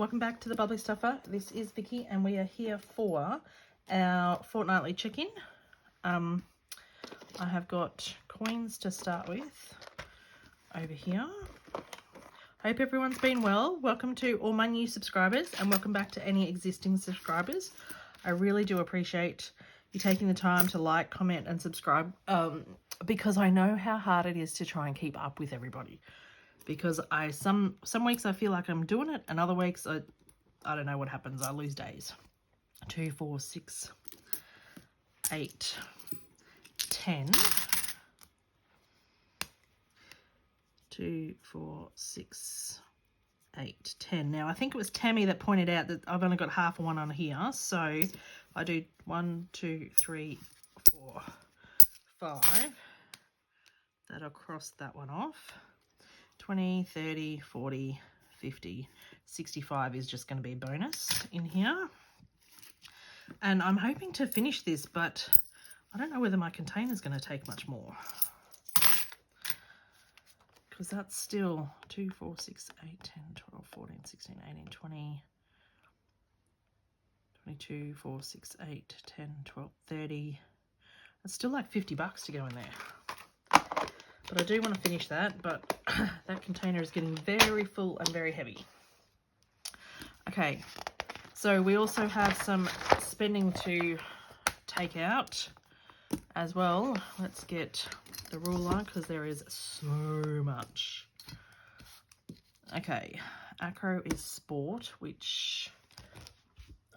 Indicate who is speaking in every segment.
Speaker 1: welcome back to the Bubbly Stuffer. This is Vicky and we are here for our fortnightly check-in. I have got coins to start with over here. Hope everyone's been well. Welcome to all my new subscribers and welcome back to any existing subscribers. I really do appreciate you taking the time to like, comment and subscribe because I know how hard it is to try and keep up with everybody. Because some weeks I feel like I'm doing it, and other weeks I don't know what happens. I lose days. 2, 4, 6, 8, 10. 2, 4, 6, 8, 10. Now I think it was Tammy that pointed out that I've only got half of one on here. So I do 1, 2, 3, 4, 5. That'll cross that one off. 20, 30, 40, 50, 65 is just going to be a bonus in here. And I'm hoping to finish this, but I don't know whether my container is going to take much more. Because that's still 2, 4, 6, 8, 10, 12, 14, 16, 18, 20, 22, 4, 6, 8, 10, 12, 30. It's still like $50 to go in there. But I do want to finish that, but that container is getting very full and very heavy. Okay, so we also have some spending to take out as well. Let's get the ruler because there is so much. Okay, Acro is Sport, which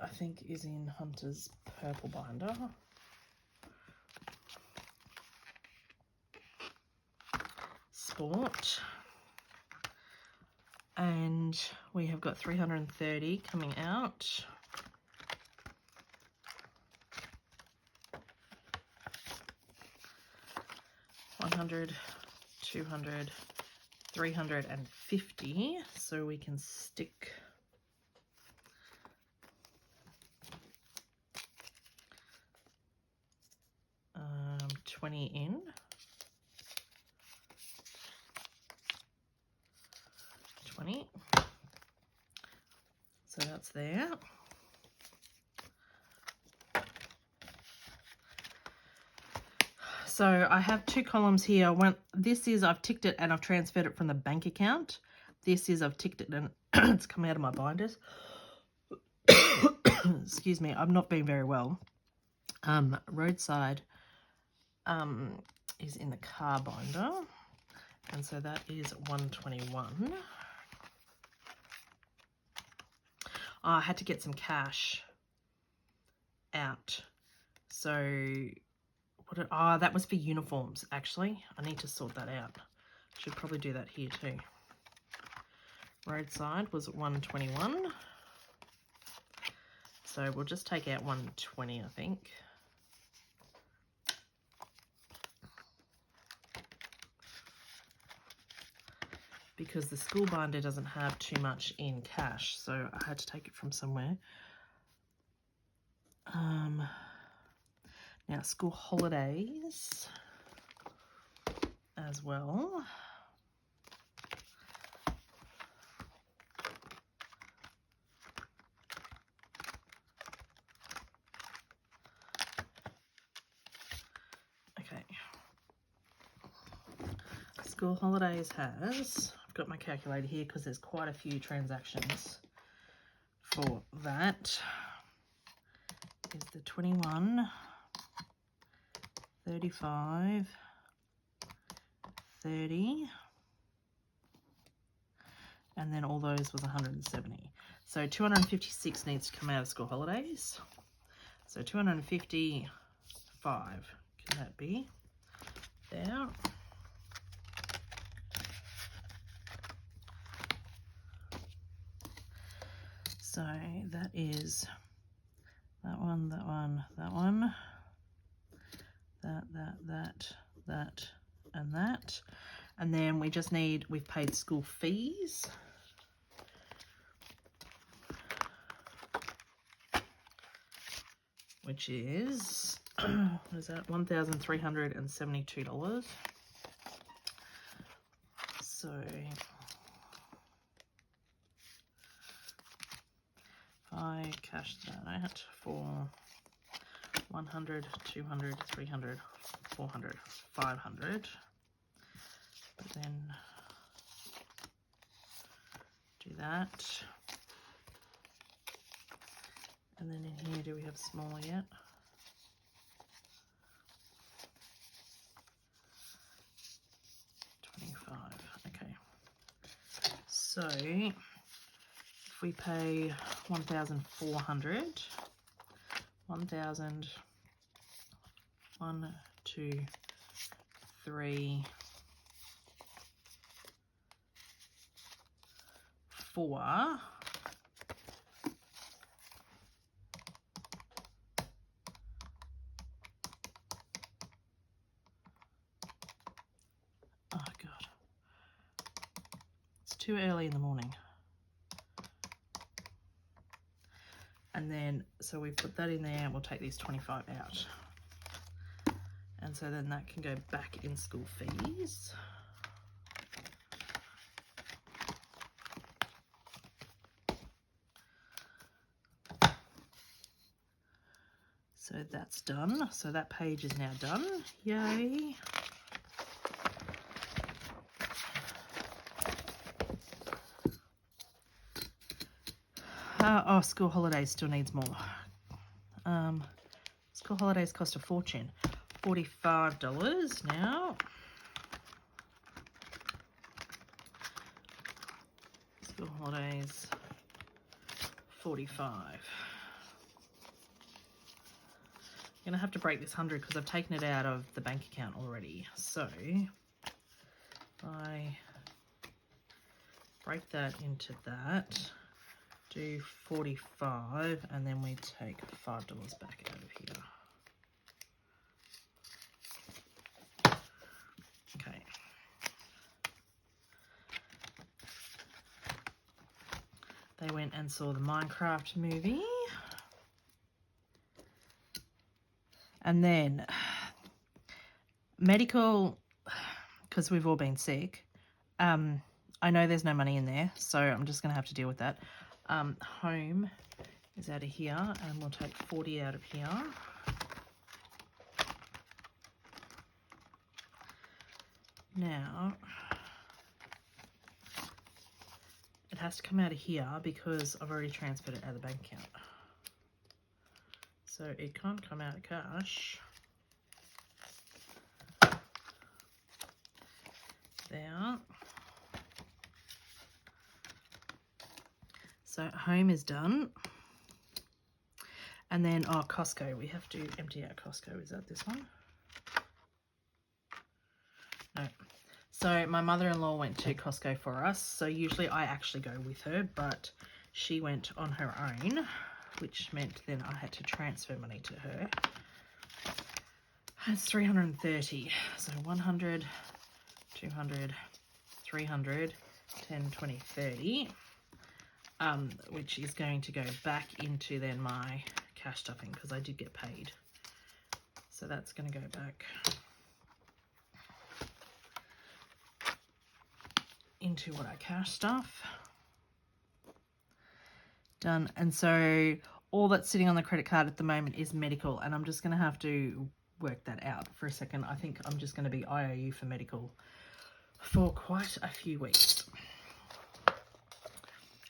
Speaker 1: I think is in Hunter's purple binder. Sport, and we have got 330 coming out. $100, $200, $350, so we can stick 20 in. 20. So that's there. So I have two columns here. One, this is I've ticked it and I've transferred it from the bank account. This is I've ticked it and it's come out of my binders. Excuse me, I've not been very well. Roadside is in the car binder, and so that is 121. I had to get some cash out. So, that was for uniforms, actually. I need to sort that out. Should probably do that here too. Roadside was 121. So we'll just take out 120, I think. Because the school binder doesn't have too much in cash, so I had to take it from somewhere. Now school holidays as well. Okay. School holidays has, I've got my calculator here because there's quite a few transactions for that. Is the 21, 35, 30, and then all those was 170. So 256 needs to come out of school holidays. So 255, can that be there? So that is that one, that one, that one, that, and that. And then we just need, we've paid school fees. Which is, what is that, $1,372. So cash that out for 100, 200, 300, 400, 500. But then do that. And then in here, do we have smaller yet? Okay. So if we pay 1,400, 1,000, 1, 2, 3, 4. Oh God. It's too early in the morning. And then, so we put that in there and we'll take these 25 out. And so then that can go back in school fees. So that's done. So that page is now done. Yay. Oh, school holidays still needs more. School holidays cost a fortune. $45 now. School holidays, 45. I'm gonna have to break this 100 because I've taken it out of the bank account already. So I break that into that, do 45, and then we take $5 back out of here. Okay. They went and saw the Minecraft movie. And then medical, because we've all been sick. I know there's no money in there, so I'm just going to have to deal with that. Home is out of here, and we'll take 40 out of here. Now, it has to come out of here because I've already transferred it out of the bank account. So it can't come out of cash. There. So home is done. And then, oh, Costco. We have to empty out Costco. Is that this one? No. So my mother-in-law went to Costco for us. So usually I actually go with her, but she went on her own, which meant then I had to transfer money to her. It's 330. So 100, 200, 300, 10, 20, 30. Which is going to go back into then my cash stuffing because I did get paid. So that's going to go back into what I cash stuff. Done. And so all that's sitting on the credit card at the moment is medical, and I'm just going to have to work that out for a second. I think I'm just going to be IOU for medical for quite a few weeks.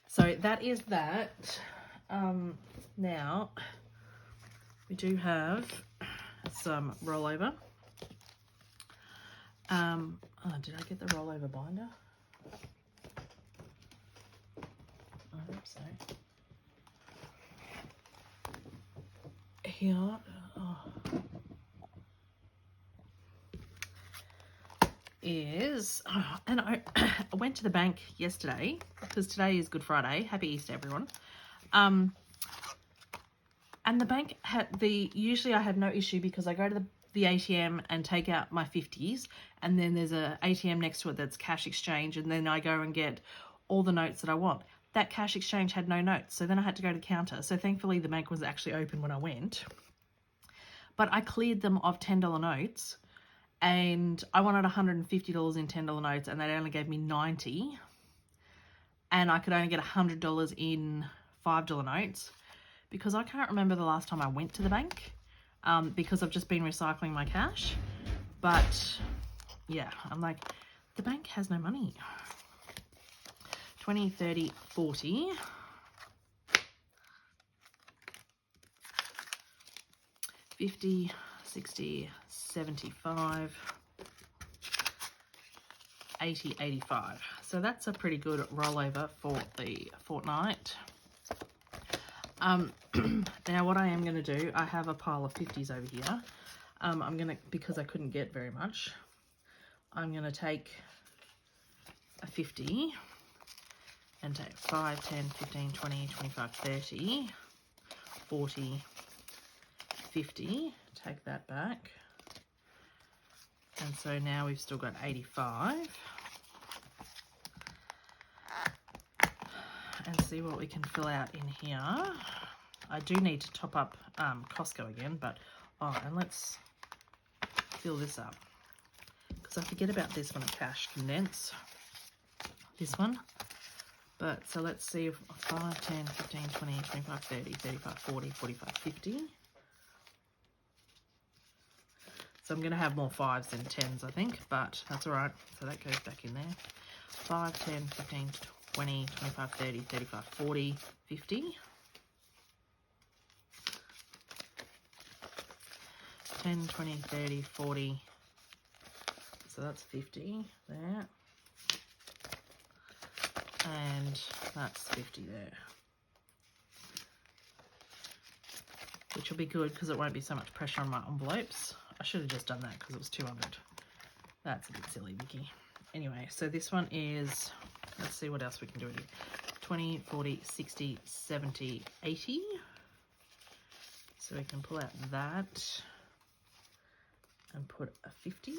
Speaker 1: So that is that. Now we do have some rollover. Oh, did I get the rollover binder? I hope so. Here. Oh. Is, and I went to the bank yesterday because today is Good Friday. Happy Easter, everyone. And the bank had usually I have no issue because I go to the ATM and take out my 50s, and then there's a ATM next to it that's cash exchange, and then I go and get all the notes that I want. That cash exchange had no notes, so then I had to go to the counter. So thankfully the bank was actually open when I went. But I cleared them of $10 notes. And I wanted $150 in $10 notes, and they only gave me $90. And I could only get $100 in $5 notes because I can't remember the last time I went to the bank, because I've just been recycling my cash. But yeah, I'm like, the bank has no money. 20, 30, 40. 50, 60, 75, 80, 85. So that's a pretty good rollover for the fortnight. Now what I am going to do, I have a pile of 50s over here. I'm going to, because I couldn't get very much, I'm going to take a 50 and take 5, 10, 15, 20, 25, 30, 40, 50, take that back. And so now we've still got 85. And see what we can fill out in here. I do need to top up Costco again, but and let's fill this up, because I forget about this one, a cash condense, this one. But so let's see if 5, 10, 15, 20, 25, 30, 35, 40, 45, 50. So I'm going to have more 5s than 10s, I think, but that's all right. So that goes back in there. 5, 10, 15, 20, 25, 30, 35, 40, 50. 10, 20, 30, 40. So that's 50 there. And that's 50 there. Which will be good because it won't be so much pressure on my envelopes. I should have just done that because it was 200. That's a bit silly, Vicky. Anyway, so this one is, let's see what else we can do with it. 20, 40, 60, 70, 80. So we can pull out that and put a 50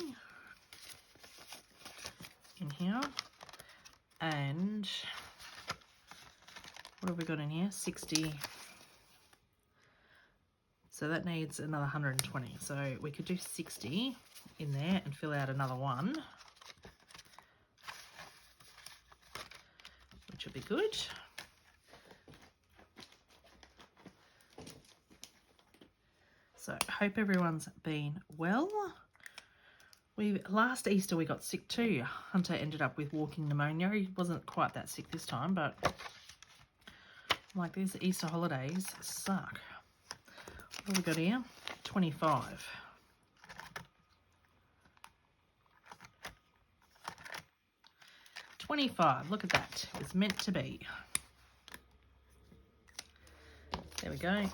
Speaker 1: in here. And what have we got in here? 60. So that needs another 120. So we could do 60 in there and fill out another one, which would be good. So I hope everyone's been well. Last Easter we got sick too. Hunter ended up with walking pneumonia. He wasn't quite that sick this time, but like these Easter holidays suck. What have we got here? 25. Look at that. It's meant to be. There we go.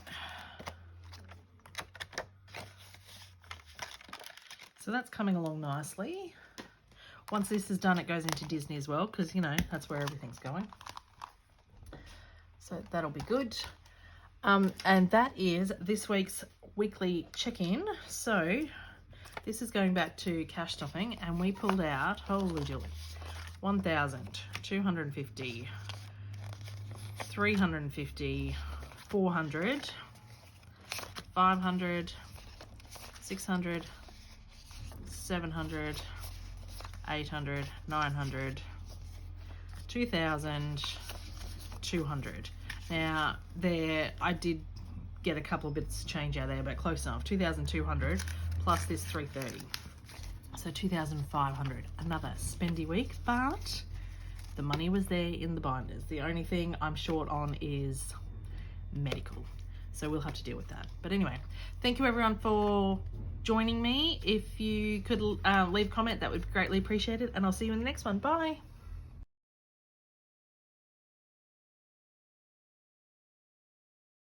Speaker 1: So that's coming along nicely. Once this is done, it goes into Disney as well, because, you know, that's where everything's going. So that'll be good. And that is this week's weekly check-in. So this is going back to cash stuffing, and we pulled out, holy Julie, 1,000, 250, 350, 400, 500, 600, 700, 800, 900, 2,000, 200. Now there, I did get a couple of bits of change out there, but close enough. 2,200 plus this 330. So 2,500. Another spendy week, but the money was there in the binders. The only thing I'm short on is medical. So we'll have to deal with that. But anyway, thank you everyone for joining me. If you could leave a comment, that would be greatly appreciated. And I'll see you in the next one. Bye.